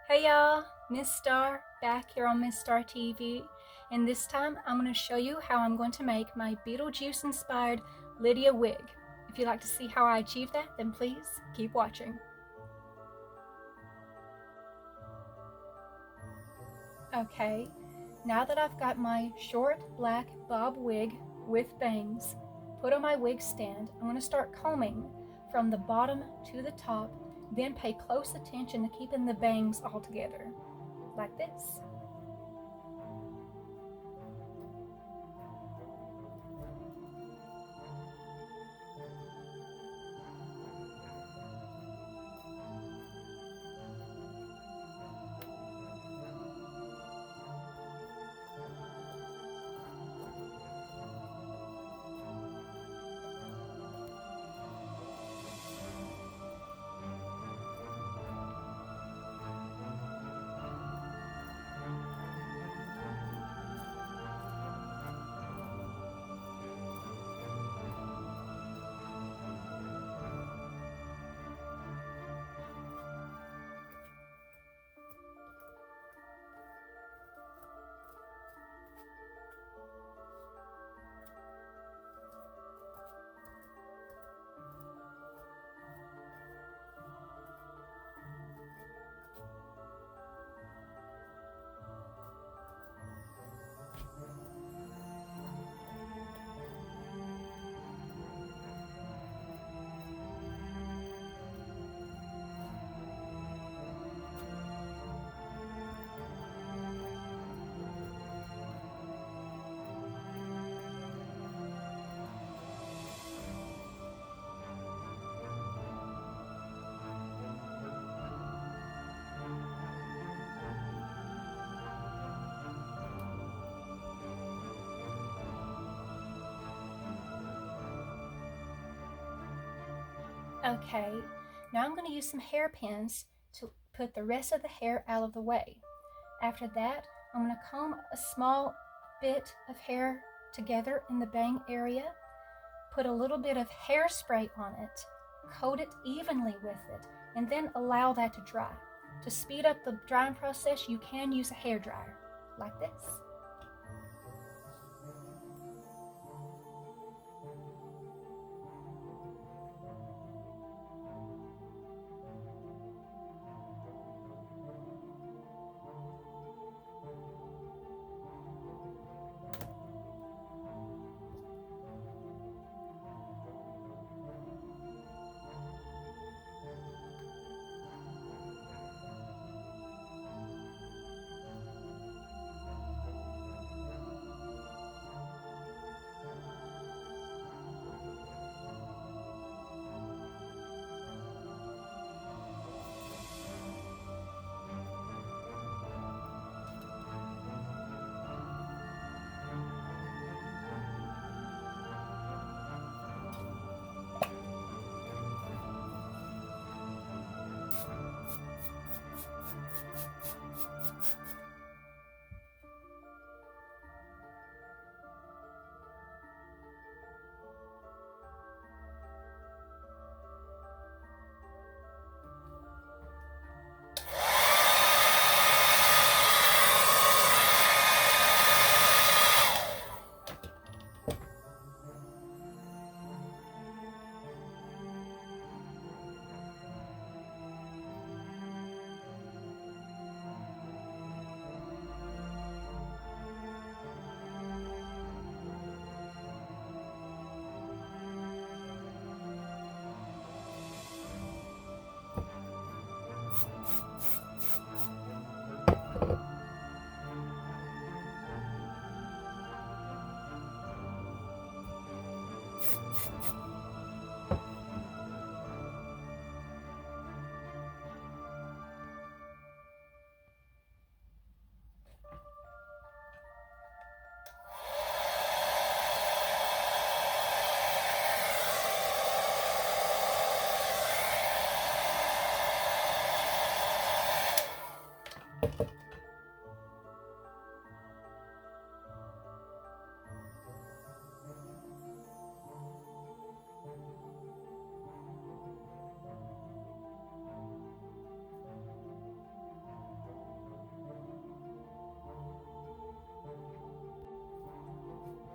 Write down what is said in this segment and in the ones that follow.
Hey y'all, Miss Star back here on MissStarTv, and this time I'm going to show you how I'm going to make my Beetlejuice inspired Lydia wig. If you'd like to see how I achieve that, then please keep watching. Okay, now that I've got my short black bob wig with bangs put on my wig stand, I'm going to start combing from the bottom to the top, then pay close attention to keeping the bangs all together, like this. Okay, now I'm going to use some hairpins to put the rest of the hair out of the way. After that, I'm going to comb a small bit of hair together in the bang area, put a little bit of hairspray on it, coat it evenly with it, and then allow that to dry. To speed up the drying process, you can use a hair dryer, like this.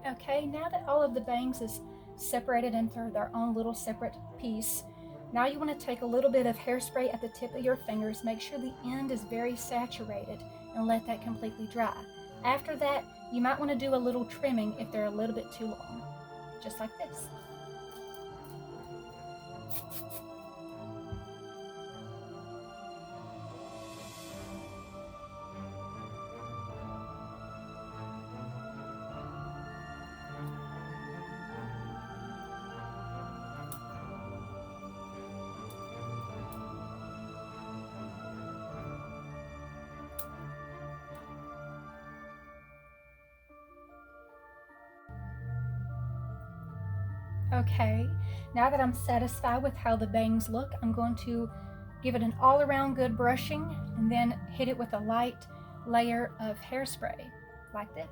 Okay, now that all of the bangs is separated into their own little separate piece, now you want to take a little bit of hairspray at the tip of your fingers. Make sure the end is very saturated and let that completely dry. After that, you might want to do a little trimming if they're a little bit too long, just like this. Okay, now that I'm satisfied with how the bangs look, I'm going to give it an all-around good brushing and then hit it with a light layer of hairspray, like this.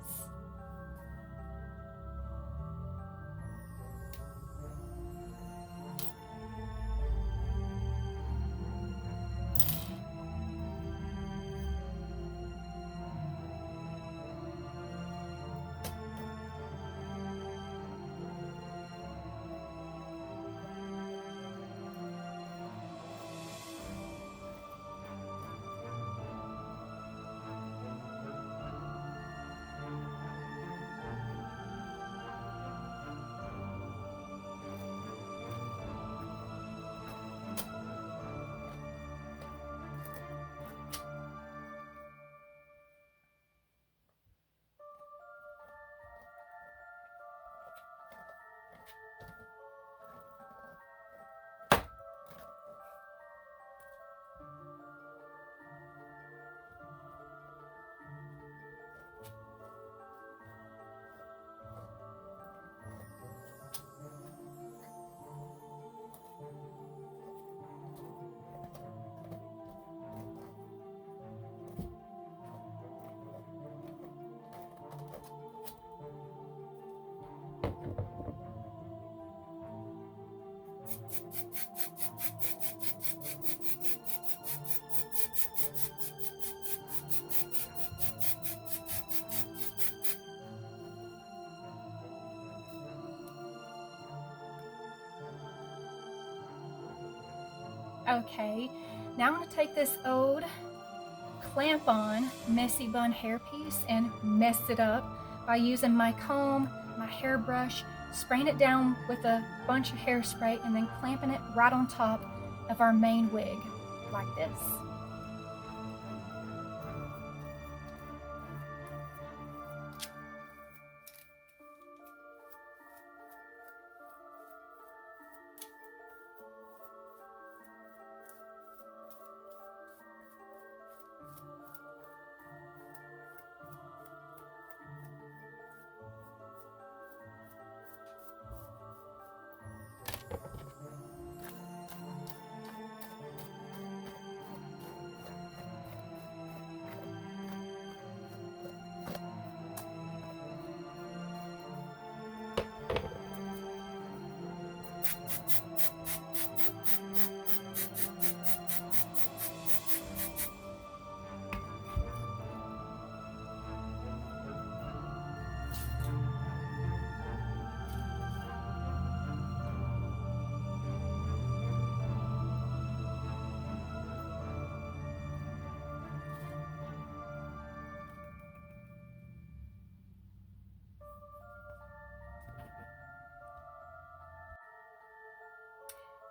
Okay, now I'm going to take this old clamp-on messy bun hairpiece and mess it up by using my comb, my hairbrush, spraying it down with a bunch of hairspray, and then clamping it right on top of our main wig, like this.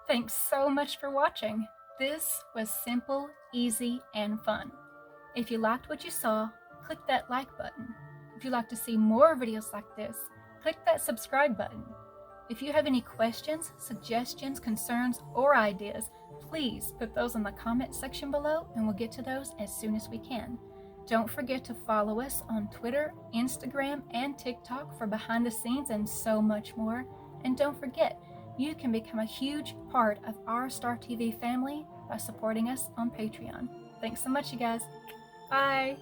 Thanks so much for watching. This was simple, easy, and fun. If you liked what you saw, click that like button. If you'd like to see more videos like this, click that subscribe button. If you have any questions, suggestions, concerns, or ideas, please put those in the comment section below and we'll get to those as soon as we can. Don't forget to follow us on Twitter, Instagram, and TikTok for behind the scenes and so much more. And don't forget, you can become a huge part of our MissStarTv family by supporting us on Patreon. Thanks so much, you guys. Bye.